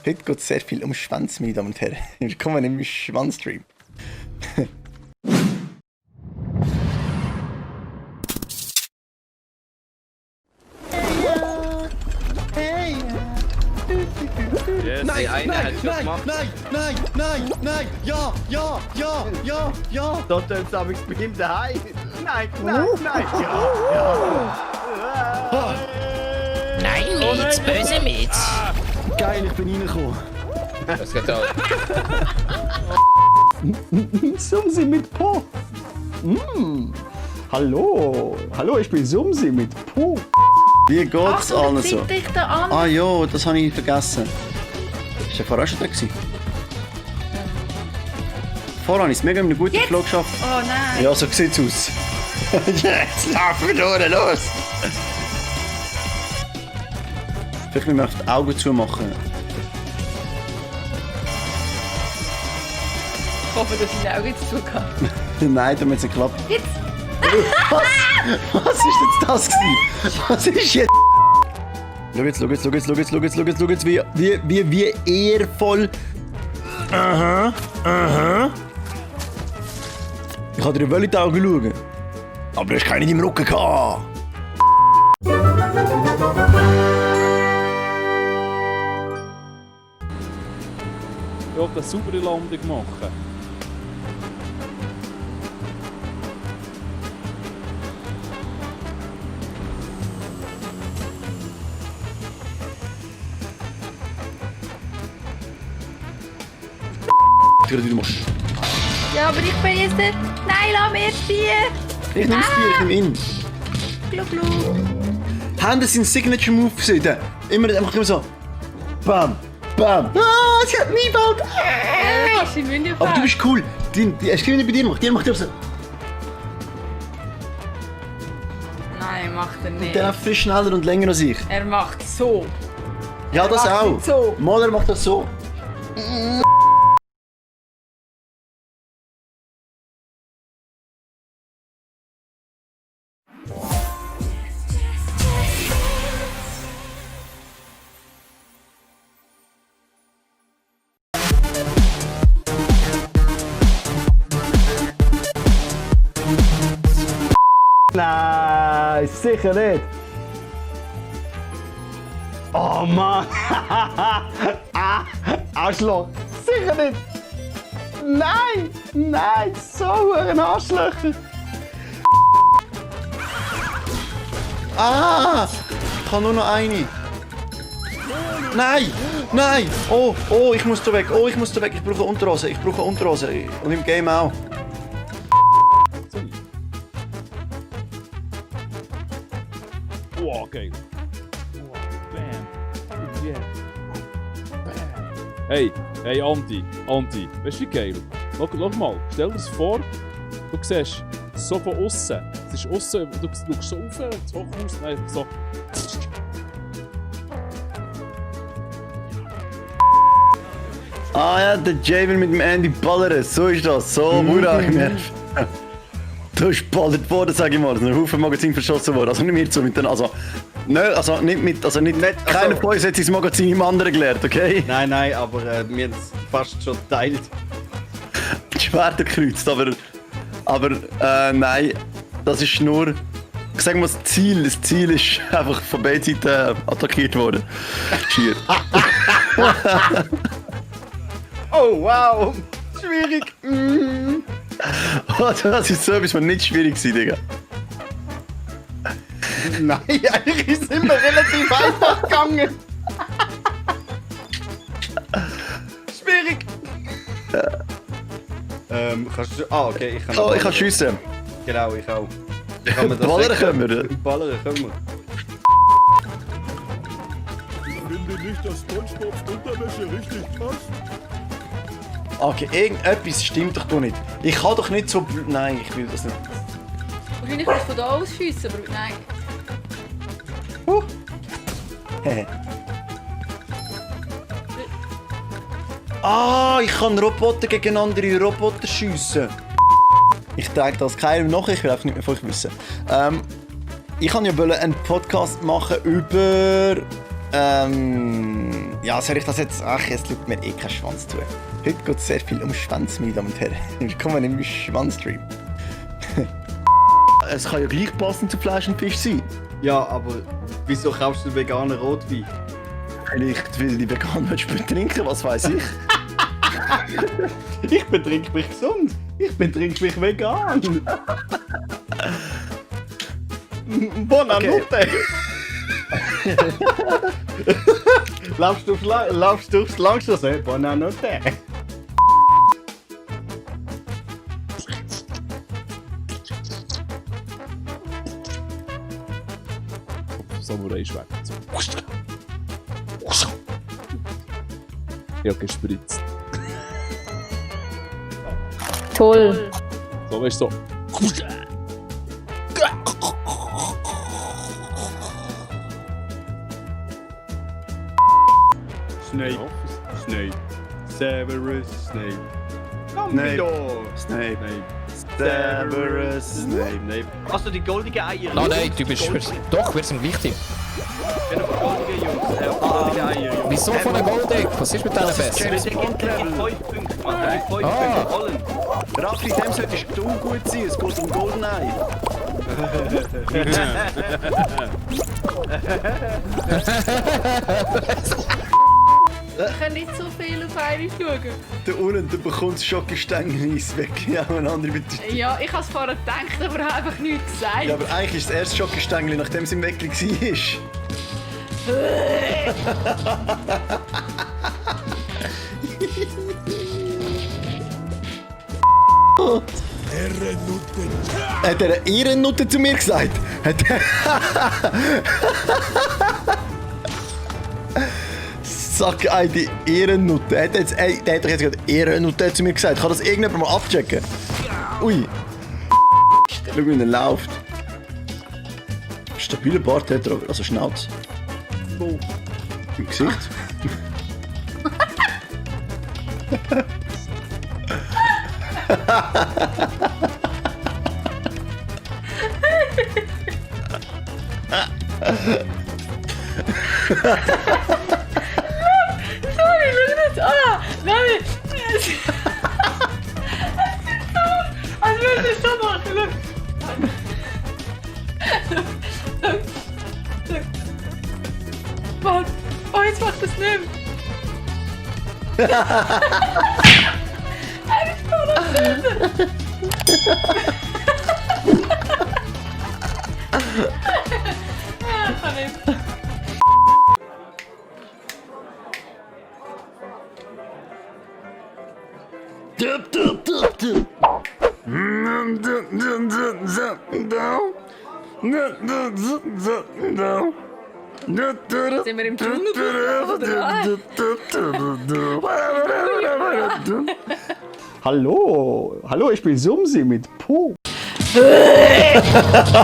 Heute geht es sehr viel um Schwanz, meine Damen und Herren. Willkommen im Schwanzstream. Yes, Nein, eine nein, hat schon nein, gemacht. nein, ja, Da tun sie aber bei ihm daheim. Nein, ja. Nein, Mietz, böse Mietz. Geil, ich bin reingekommen. Das geht auch. Sumsi mit Po. Hallo, ich bin Sumsi mit Po. Wie geht's allen so? Dich da an. Ah ja, das habe ich vergessen. Ist der vorher schon da gewesen? Vorher habe ich es mega in einem guten Flow geschafft. Oh nein. Ja, so sieht's aus. Jetzt laufen wir durch, los! Vielleicht müssen wir die Augen zumachen. Ich hoffe, dass ich die Augen jetzt zugehen. Nein, damit es nicht klappt. Jetzt! Was ist jetzt das gewesen? Was ist jetzt? Schau jetzt, wie ehrvoll. Aha. Ich wollte dir in die Augen schauen. Aber du hast keine in deinem Rücken gehabt. Ich will eine saubere Landung machen. Du machst. Ja, aber ich bin jetzt nicht... Nein, lass mir das Bier! Ich nehme das Bier, ich nehme ihn. Gluck, gluck. Haben das sein Signature Move gesehen? Einfach immer so. Bam, bam. Ah, sie hat mich gebaut. Das ist in München. Aber du bist cool. Es stimmt nicht bei dir, die macht so. Nein, macht er nicht. Der läuft viel schneller und länger als ich. Er macht so. Ja, das macht auch. nicht so. Mal, er macht das so. Nein, sicher nicht. Oh Mann. Arschloch. Sicher nicht. Nein, so ein Arschlöcher. Ah! Ich kann nur noch eine. Nein! Oh, ich muss da weg. Ich brauche Unterhose. Und im Game auch. Wow, geil. Wow, bam. Oh, yeah. Bam. Hey, Anti. Weißt du wie geil? Schau mal, stell dir das vor, du siehst so von außen. Es ist außen, du schaust so auf, das Hochhaus, nein, so. Ah ja, der Jay will mit dem Andy ballern. So ist das. So, Bruder, genervt. Du bist ballert worden, sag ich mal. Es ist ein Haufen Magazin verschossen worden. Also nicht mit so mit den. Keiner von uns hat sein Magazin im anderen gelernt, okay? Nein, aber wir haben es fast schon geteilt. Die Schwerter gekreuzt, aber nein, das ist nur. Ich sag mal, das Ziel ist einfach von beiden Seiten attackiert worden. Schier. Oh, wow. Schwierig. Das ist so etwas, was nicht schwierig war, Digga. Nein, eigentlich ist es immer relativ einfach gegangen. Schwierig. Kannst du... Ah, okay, ich kann... Oh, ich kann schiessen. Genau, ich auch. Kann man das Ballern weg- können wir. Ballern können wir. Ich finde nicht, dass SpongeBobs Unterwäsche richtig passt. Okay, irgendetwas stimmt doch nicht. Ich kann doch nicht so... Nein, ich will das nicht. Wahrscheinlich kannst du von da aus schiessen, aber nein. Ah, ich kann Roboter gegen andere Roboter schiessen. Ich trage das keinem nach, ich will einfach nicht mehr von euch wissen. Ich wollte ja einen Podcast machen über Ja, soll ich das jetzt? Ach, es tut mir eh keinen Schwanz zu. Heute geht es sehr viel um Schwänze, meine Damen und Herren. Willkommen im Schwanzstream. Es kann ja gleich passend zu Fleisch und Fisch sein. Ja, aber wieso kaufst du veganen Rotwein? Vielleicht will die Veganer später trinken, was weiß ich. Ich betrink mich gesund. Ich betrink mich vegan. Bonanotte. Laufst du aufs Langstrasse? Bonanotte. Samurai-Schwert. Ja, gespritzt. Toll. So, weißt du, so. Snape. Snape. Severus Snape. Dumbledore. Snape. Severus Snape. Also die goldigen Eier. Oh nein, du bist... Doch, wir sind wichtig. Ich bin auf goldige Jungs. Goldige Eier. Jungs. Wieso von der Goldeck? Was ist mit deiner besser? James Der Bond gibt Level. 5 Punkte, Mann. Der gibt 5 Ah. Punkte. Rollen. Raffi, dem solltest du gut sein. Es geht um Goldeneye. Ich kann nicht so viel auf einmal schauen. Da unten, du bekommst Schokostängel-Eis weg. Ja, eine andere bitte. Ja, ich habe es vorher gedacht, aber habe einfach nichts gesagt. Ja, aber eigentlich ist das erste Schokostängel, nachdem es im Weg war. Hat er eine Ehrennutte zu mir gesagt? Hat er... Sag eine Ehrennutte. Der hat doch jetzt gerade Ehrennutte zu mir gesagt. Kann das irgendjemand mal abchecken? Ui. Schau, wie er läuft. Stabiler Bart hat er, also Schnauz. Wo? Im Gesicht. Sorry, schau das an. Nein. Als würde ich so machen. Warte. Oh, jetzt macht es nicht mehr. Er ist voll am Lösen. Kann nicht. Sind wir im Dschungel? Hallo. Hallo, ich bin Sumsi mit Po.